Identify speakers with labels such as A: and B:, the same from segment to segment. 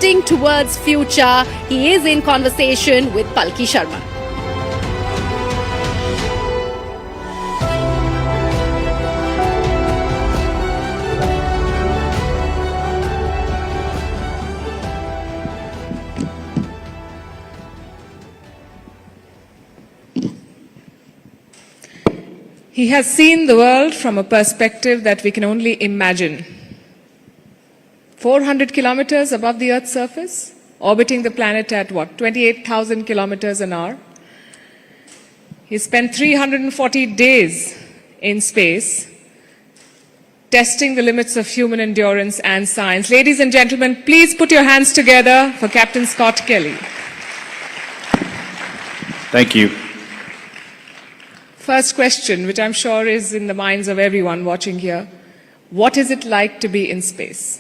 A: Drifting Towards Future. He is in conversation with Palki Sharma.
B: He has seen the world from a perspective that we can only imagine. 400 kilometers above the Earth's surface, orbiting the planet at what, 28,000 kilometers an hour. He spent 340 days in space, testing the limits of human endurance and science. Ladies and gentlemen, please put your hands together for Captain Scott Kelly.
C: Thank you.
B: First question, which I'm sure is in the minds of everyone watching here. What is it like to be in space?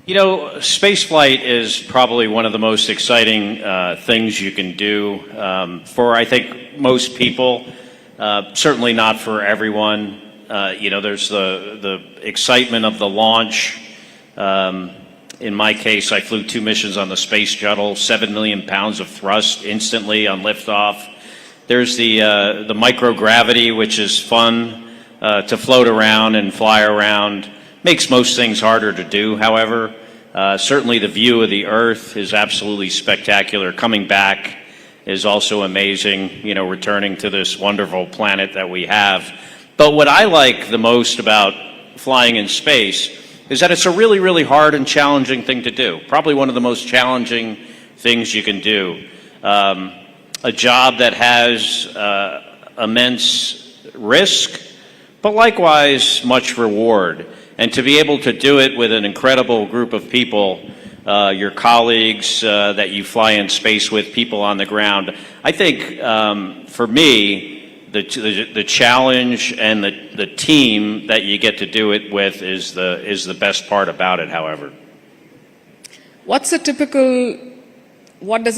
C: You know, spaceflight is probably one of the most exciting things you can do for, I think, most people. Certainly not for everyone. You know, there's the excitement of the launch. In my case, I flew 2 missions on the space shuttle, 7 million pounds of thrust instantly on liftoff. There's the microgravity, which is fun to float around and fly around. Makes most things harder to do, however. Certainly the view of the Earth is absolutely spectacular. Coming back is also amazing, you know, returning to this wonderful planet that we have. But what I like the most about flying in space is that it's a really, really hard and challenging thing to do. Probably one of the most challenging things you can do. A job that has immense risk, but likewise much reward. And to be able to do it with an incredible group of people, your colleagues that you fly in space with, people on the ground, I think for me, the challenge and the team that you get to do it with is the best part about it, however.
B: What does a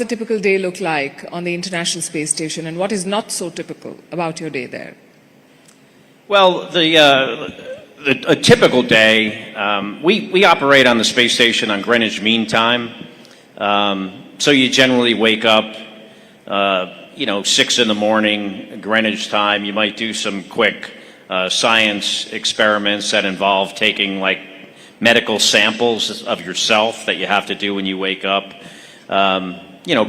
B: typical day look like on the International Space Station, and what is not so typical about your day there?
C: Well, a typical day, we operate on the space station on Greenwich Mean Time. So you generally wake up, 6 in the morning, Greenwich time. You might do some quick science experiments that involve taking like medical samples of yourself that you have to do when you wake up.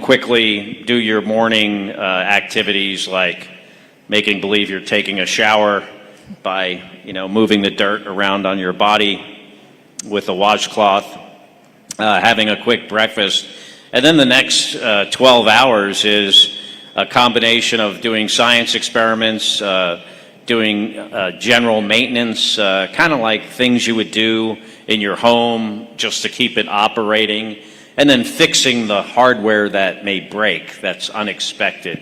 C: Quickly do your morning activities like making believe you're taking a shower by, moving the dirt around on your body with a washcloth, having a quick breakfast. And then the next 12 hours is a combination of doing science experiments, doing general maintenance, kind of like things you would do in your home just to keep it operating, and then fixing the hardware that may break, that's unexpected.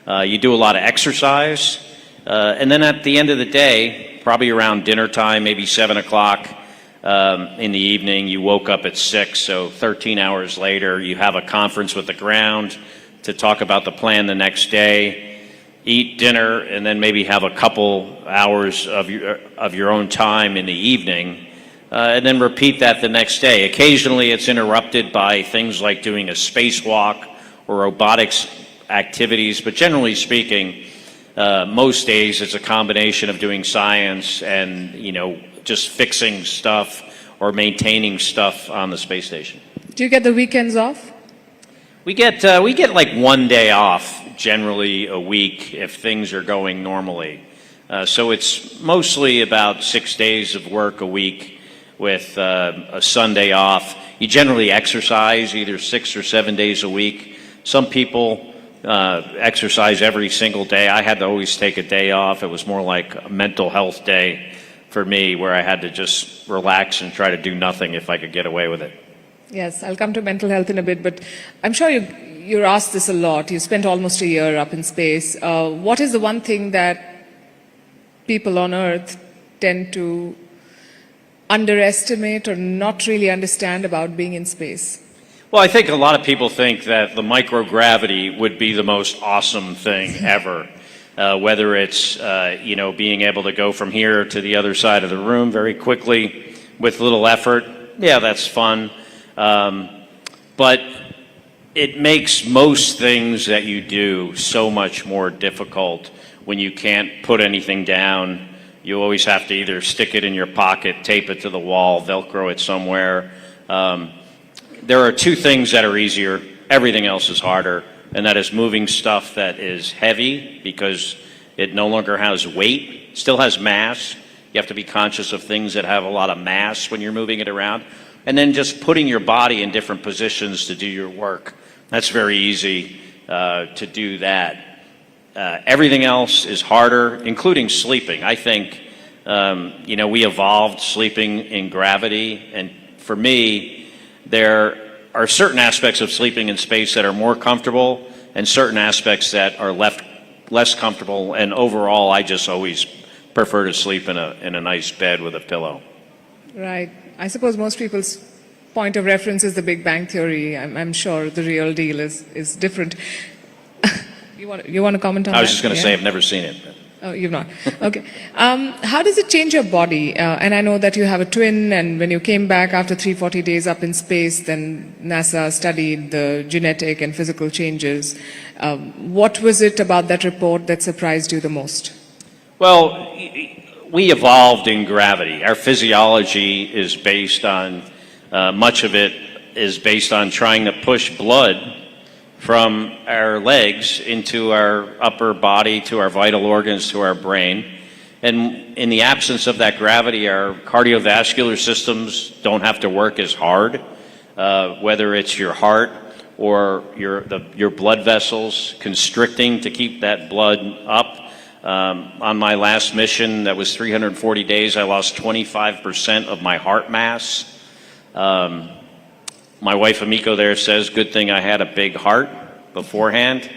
C: You do a lot of exercise, and then at the end of the day, probably around dinner time, maybe 7 o'clock in the evening, you woke up at 6, so 13 hours later, you have a conference with the ground to talk about the plan the next day, eat dinner, and then maybe have a couple hours of your own time in the evening, and then repeat that the next day. Occasionally it's interrupted by things like doing a spacewalk or robotics activities, but generally speaking, most days it's a combination of doing science and, just fixing stuff or maintaining stuff on the space station.
B: Do you get the weekends off?
C: We get like 1 day off generally a week if things are going normally. So it's mostly about 6 days of work a week with a Sunday off. You generally exercise either 6 or 7 days a week. Some people exercise every single day. I had to always take a day off. It was more like a mental health day for me, where I had to just relax and try to do nothing if I could get away with it.
B: Yes, I'll come to mental health in a bit, but I'm sure you're asked this a lot. You spent almost a year up in space. What is the one thing that people on Earth tend to underestimate or not really understand about being in space?
C: Well, I think a lot of people think that the microgravity would be the most awesome thing ever. Whether it's, being able to go from here to the other side of the room very quickly with little effort. Yeah, that's fun. but it makes most things that you do so much more difficult when you can't put anything down. You always have to either stick it in your pocket, tape it to the wall, Velcro it somewhere. There are two things that are easier. Everything else is harder, and that is moving stuff that is heavy because it no longer has weight, still has mass. You have to be conscious of things that have a lot of mass when you're moving it around. And then just putting your body in different positions to do your work. That's very easy to do that. Everything else is harder, including sleeping. I think, we evolved sleeping in gravity, and for me, there are certain aspects of sleeping in space that are more comfortable and certain aspects that are less comfortable, and overall, I just always prefer to sleep in a nice bed with a pillow.
B: Right. I suppose most people's point of reference is the Big Bang Theory. I'm sure the real deal is different. You want to comment on that?
C: I was just going to say I've never seen it.
B: Oh, you've not? Okay. How does it change your body? And I know that you have a twin, and when you came back after 340 days up in space, then NASA studied the genetic and physical changes. What was it about that report that surprised you the most?
C: Well, we evolved in gravity. Our physiology is based on, much of it is based on trying to push blood from our legs into our upper body, to our vital organs, to our brain. And in the absence of that gravity, our cardiovascular systems don't have to work as hard, whether it's your heart or your blood vessels constricting to keep that blood up. On my last mission, that was 340 days, I lost 25% of my heart mass. My wife Amiko there says, good thing I had a big heart beforehand.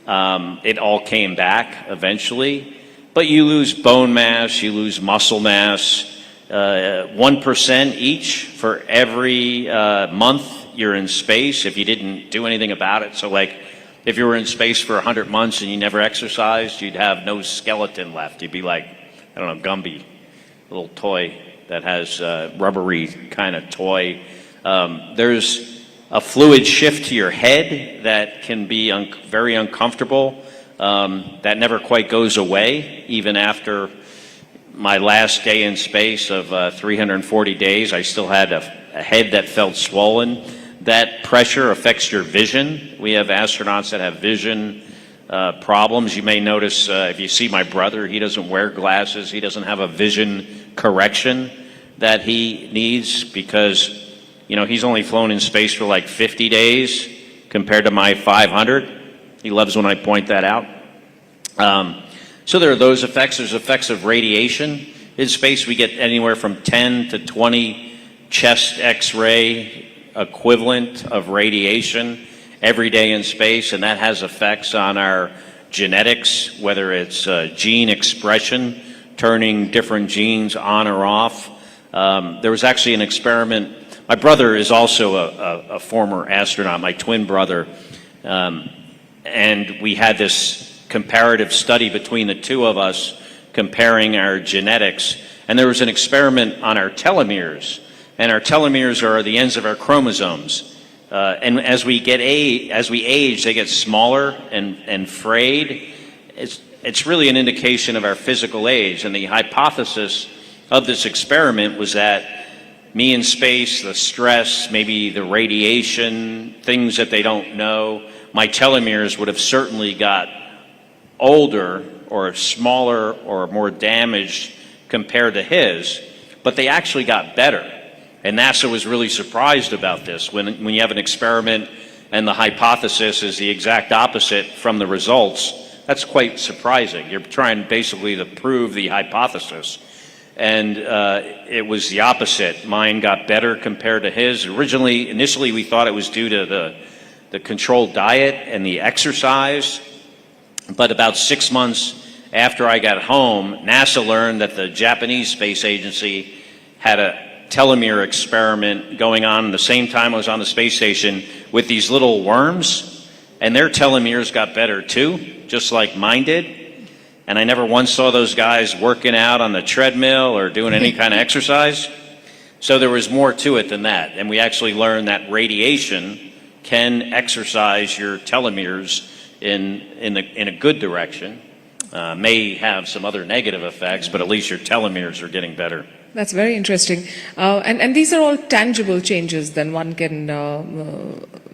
C: It all came back eventually. But you lose bone mass, you lose muscle mass, 1% each for every month you're in space if you didn't do anything about it. So like, if you were in space for 100 months and you never exercised, you'd have no skeleton left. You'd be like, I don't know, Gumby, a little toy that has a rubbery kind of toy. There's a fluid shift to your head that can be very uncomfortable. That never quite goes away. Even after my last day in space of 340 days, I still had a head that felt swollen. That pressure affects your vision. We have astronauts that have vision problems. You may notice if you see my brother, he doesn't wear glasses. He doesn't have a vision correction that he needs because, he's only flown in space for like 50 days compared to my 500. He loves when I point that out. So there are those effects. There's effects of radiation. In space, we get anywhere from 10 to 20 chest X-ray equivalent of radiation every day in space, and that has effects on our genetics, whether it's gene expression, turning different genes on or off. There was actually an experiment. My brother is also a former astronaut, my twin brother, and we had this comparative study between the two of us comparing our genetics, and there was an experiment on our telomeres. And our telomeres are the ends of our chromosomes. And as we age, they get smaller and frayed. It's really an indication of our physical age. And the hypothesis of this experiment was that me in space, the stress, maybe the radiation, things that they don't know, my telomeres would have certainly got older or smaller or more damaged compared to his, but they actually got better. And NASA was really surprised about this. When you have an experiment and the hypothesis is the exact opposite from the results, that's quite surprising. You're trying basically to prove the hypothesis. And it was the opposite. Mine got better compared to his. Initially, we thought it was due to the controlled diet and the exercise. But about 6 months after I got home, NASA learned that the Japanese Space Agency had a telomere experiment going on the same time I was on the space station with these little worms, and their telomeres got better too, just like mine did. And I never once saw those guys working out on the treadmill or doing any kind of exercise. So there was more to it than that. And we actually learned that radiation can exercise your telomeres in a good direction. May have some other negative effects, but at least your telomeres are getting better.
B: That's very interesting. And these are all tangible changes that one can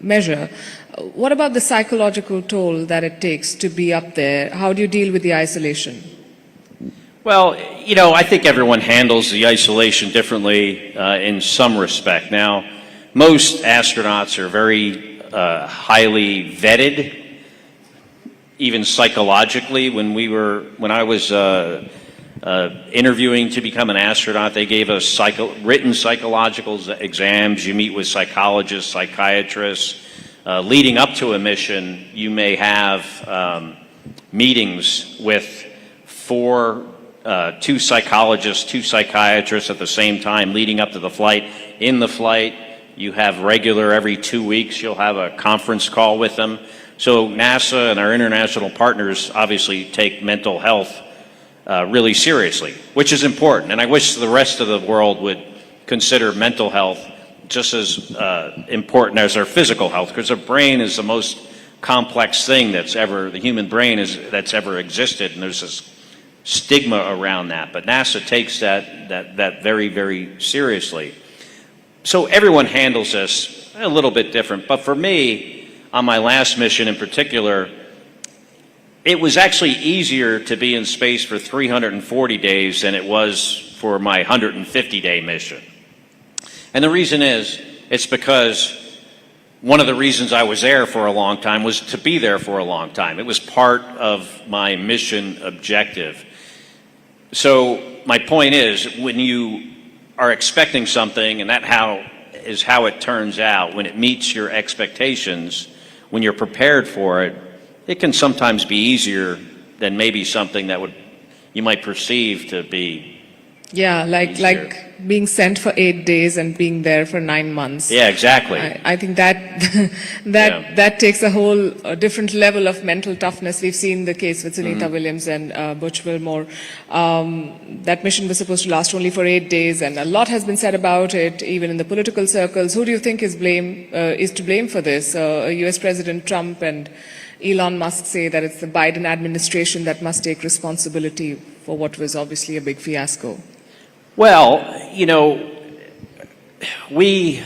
B: measure. What about the psychological toll that it takes to be up there? How do you deal with the isolation?
C: Well, I think everyone handles the isolation differently in some respect. Now, most astronauts are very highly vetted, even psychologically. When I was interviewing to become an astronaut, they gave us written psychological exams. You meet with psychologists, psychiatrists. Leading up to a mission, you may have meetings with two psychologists, two psychiatrists at the same time leading up to the flight. In the flight, you have every 2 weeks, you'll have a conference call with them. So NASA and our international partners obviously take mental health really seriously, which is important. And I wish the rest of the world would consider mental health just as important as our physical health, because our brain is the most complex thing the human brain that's ever existed, and there's this stigma around that. But NASA takes that very, very seriously. So everyone handles this a little bit different. But for me, on my last mission in particular, it was actually easier to be in space for 340 days than it was for my 150-day mission. And the reason is, it's because one of the reasons I was there for a long time was to be there for a long time. It was part of my mission objective. So my point is, when you are expecting something, and that is how it turns out, when it meets your expectations, when you're prepared for it, it can sometimes be easier than maybe something that you might perceive to be.
B: Yeah, like being sent for 8 days and being there for 9 months.
C: Yeah, exactly.
B: I think that takes a whole different level of mental toughness. We've seen the case with Sunita Williams and Butch Wilmore. That mission was supposed to last only for 8 days, and a lot has been said about it, even in the political circles. Who do you think is to blame for this? U.S. President Trump and Elon Musk say that it's the Biden administration that must take responsibility for what was obviously a big fiasco.
C: Well, we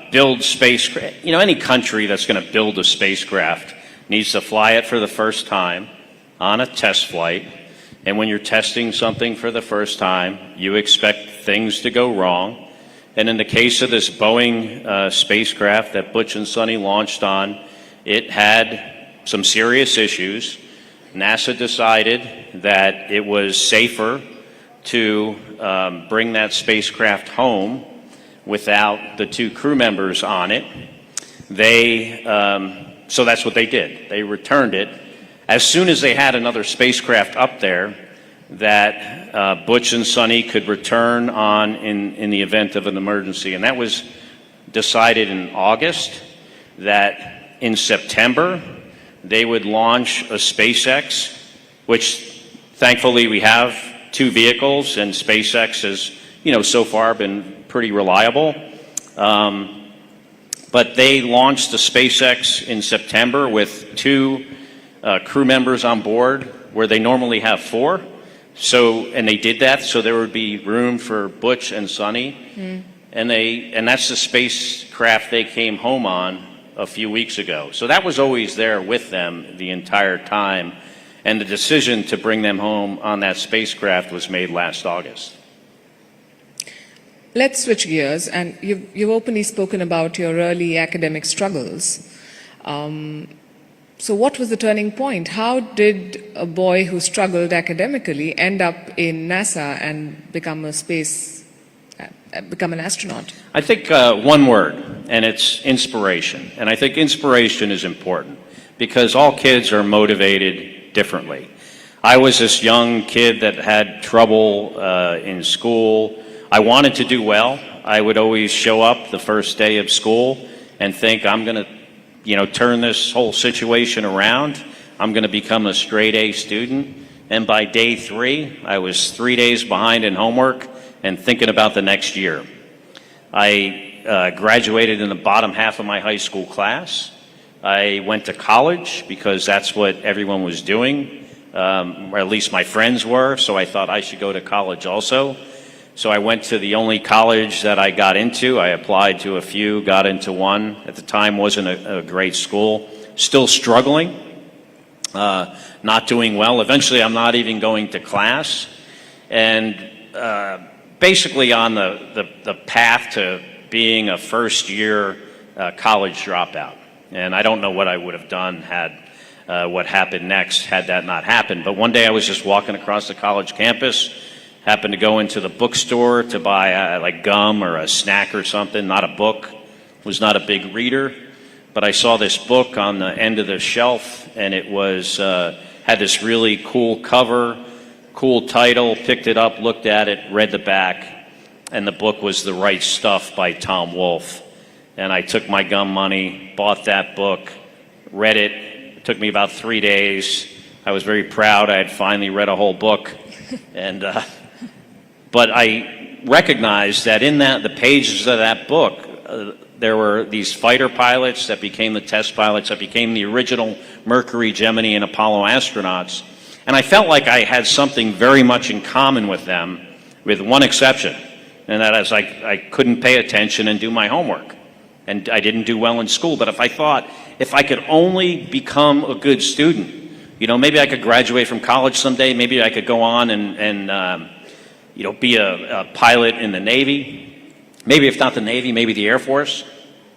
C: build spacecraft. Any country that's going to build a spacecraft needs to fly it for the first time on a test flight. And when you're testing something for the first time, you expect things to go wrong. And in the case of this Boeing spacecraft that Butch and Sonny launched on, it had some serious issues. NASA decided that it was safer to bring that spacecraft home without the two crew members on it. So that's what they did. They returned it. As soon as they had another spacecraft up there that Butch and Sonny could return on in the event of an emergency. And that was decided in August, that in September they would launch a SpaceX, which thankfully we have 2 vehicles, and SpaceX has, so far been pretty reliable. But they launched the SpaceX in September with 2 crew members on board, where they normally have 4. And they did that so there would be room for Butch and Sonny. And that's the spacecraft they came home on a few weeks ago. So that was always there with them the entire time. And the decision to bring them home on that spacecraft was made last August.
B: Let's switch gears, and you've openly spoken about your early academic struggles. So what was the turning point? How did a boy who struggled academically end up in NASA and become an astronaut? I
C: think one word, and it's inspiration. And I think inspiration is important because all kids are motivated differently. I was this young kid that had trouble in school. I wanted to do well. I would always show up the first day of school and think, I'm going to, turn this whole situation around. I'm going to become a straight A student. And by day 3, I was 3 days behind in homework and thinking about the next year. I graduated in the bottom half of my high school class. I went to college because that's what everyone was doing, or at least my friends were, so I thought I should go to college also. So I went to the only college that I got into. I applied to a few, got into one. At the time, wasn't a great school. Still struggling, not doing well. Eventually, I'm not even going to class. And basically on the path to being a first-year college dropout. And I don't know what I would have done had what happened next had that not happened. But one day I was just walking across the college campus, happened to go into the bookstore to buy like gum or a snack or something, not a book, was not a big reader. But I saw this book on the end of the shelf, and it was had this really cool cover, cool title, picked it up, looked at it, read the back, and the book was The Right Stuff by Tom Wolfe. And I took my gum money, bought that book, read it. It took me about 3 days. I was very proud. I had finally read a whole book. And, but I recognized that in the pages of that book, there were these fighter pilots that became the test pilots, that became the original Mercury, Gemini, and Apollo astronauts. And I felt like I had something very much in common with them, with one exception. And that is I couldn't pay attention and do my homework. And I didn't do well in school, but if I could only become a good student, you know, maybe I could graduate from college someday, maybe I could go on and you know, be a pilot in the Navy, maybe if not the Navy, maybe the Air Force,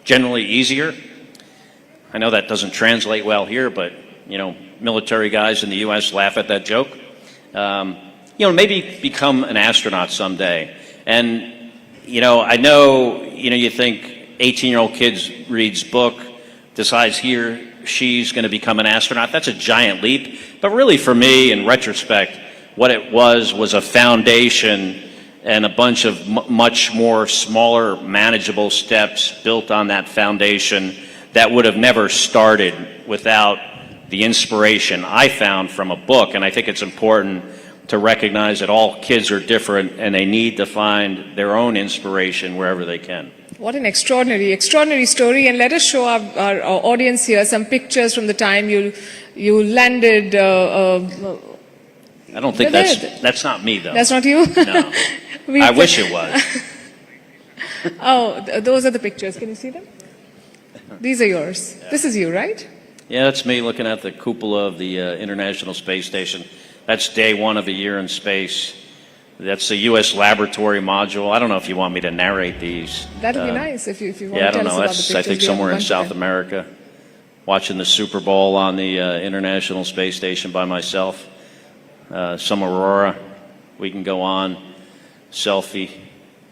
C: generally easier. I know that doesn't translate well here, but, you know, military guys in the U.S. laugh at that joke. You know, maybe become an astronaut someday. And, you know, I know, you know, you think, 18-year-old kid reads book, decides he or she's going to become an astronaut. That's a giant leap. But really for me, in retrospect, what it was a foundation and a bunch of much more smaller, manageable steps built on that foundation that would have never started without the inspiration I found from a book. And I think it's important to recognize that all kids are different and they need to find their own inspiration wherever they can.
B: What an extraordinary story. And let us show our audience here some pictures from the time you landed.
C: I don't think that's not me, though.
B: That's not you?
C: No. I wish it was.
B: Oh, those are the pictures. Can you see them? These are yours. Yeah. This is you, right?
C: Yeah, that's me looking at the cupola of the International Space Station. That's day one of a year in space. That's the U.S. laboratory module. I don't know if you want me to narrate these.
B: That'd be nice if you want to tell us
C: about the pictures. Yeah, I don't know.
B: That's,
C: I think, somewhere in South America. Watching the Super Bowl on the International Space Station by myself. Some aurora. We can go on. Selfie.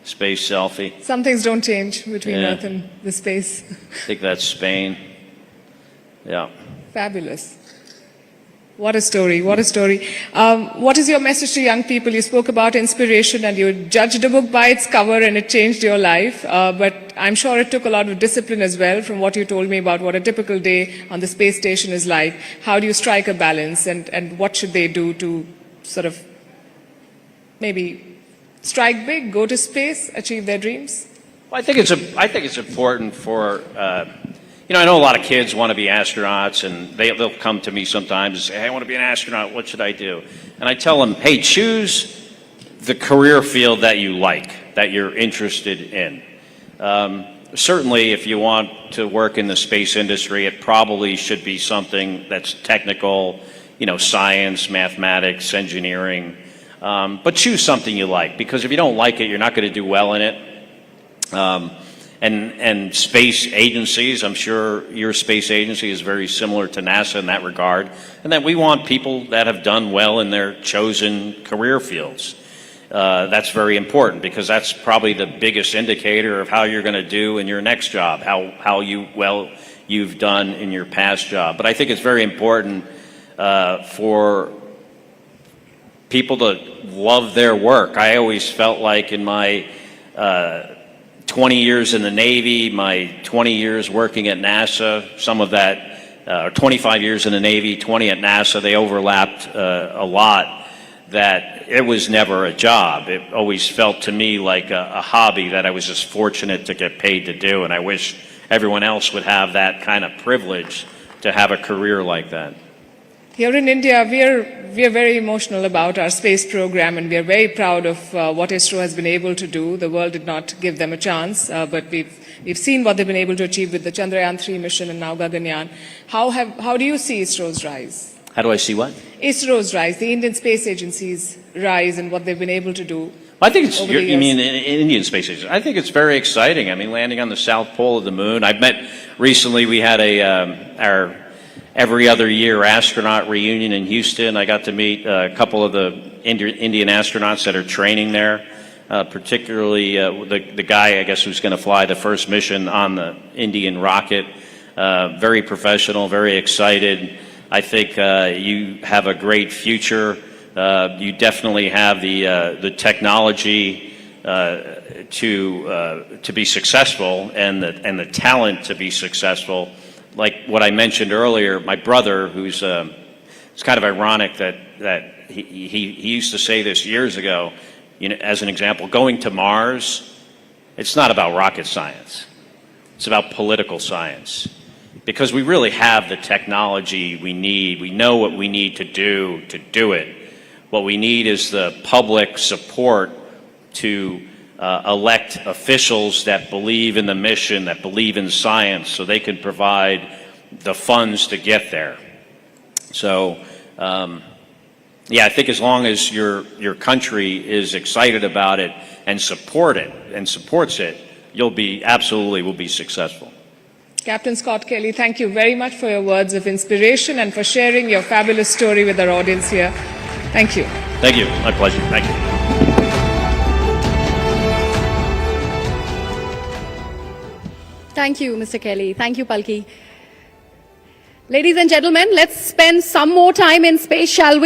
C: Space selfie.
B: Some things don't change between Earth and the space.
C: I think that's Spain. Yeah.
B: Fabulous. What a story, what a story. What is your message to young people? You spoke about inspiration and you judged a book by its cover and it changed your life. But I'm sure it took a lot of discipline as well from what you told me about what a typical day on the space station is like. How do you strike a balance and what should they do to sort of maybe strike big, go to space, achieve their dreams?
C: Well, I think it's important for... you know, I know a lot of kids want to be astronauts, and they'll come to me sometimes and say, hey, I want to be an astronaut, what should I do? And I tell them, hey, choose the career field that you like, that you're interested in. Certainly, if you want to work in the space industry, it probably should be something that's technical, you know, science, mathematics, engineering. But choose something you like, because if you don't like it, you're not going to do well in it. And space agencies, I'm sure your space agency is very similar to NASA in that regard, and that we want people that have done well in their chosen career fields. That's very important, because that's probably the biggest indicator of how you're going to do in your next job, how you've done in your past job. But I think it's very important for people to love their work. I always felt like in my 20 years in the Navy, my 20 years working at NASA, some of that, 25 years in the Navy, 20 at NASA, they overlapped a lot, that it was never a job. It always felt to me like a hobby that I was just fortunate to get paid to do, and I wish everyone else would have that kind of privilege to have a career like that.
B: Here in India, we are very emotional about our space program, and we are very proud of what ISRO has been able to do. The world did not give them a chance, but we've seen what they've been able to achieve with the Chandrayaan-3 mission and now Gaganyaan. How do you see ISRO's rise?
C: How do I see what?
B: ISRO's rise, the Indian Space Agency's rise, and what they've been able to do.
C: I think it's,
B: over the
C: you mean
B: years.
C: Indian Space Agency. I think it's very exciting. I mean, landing on the South Pole of the moon. I've met, recently we had our every other year astronaut reunion in Houston. I got to meet a couple of the Indian astronauts that are training there, particularly the guy, I guess, who's going to fly the first mission on the Indian rocket. Very professional, very excited. I think you have a great future. You definitely have the technology to be successful and the talent to be successful. Like what I mentioned earlier, my brother, who's it's kind of ironic that he used to say this years ago, you know, as an example, going to Mars, it's not about rocket science. It's about political science. Because we really have the technology we need. We know what we need to do it. What we need is the public support to elect officials that believe in the mission, that believe in science, so they can provide the funds to get there. So, yeah, I think as long as your country is excited about it and supports it, you'll be absolutely will be successful.
B: Captain Scott Kelly, thank you very much for your words of inspiration and for sharing your fabulous story with our audience here. Thank you.
C: Thank you. My pleasure. Thank you.
A: Thank you, Mr. Kelly. Thank you, Palki. Ladies and gentlemen, let's spend some more time in space, shall we?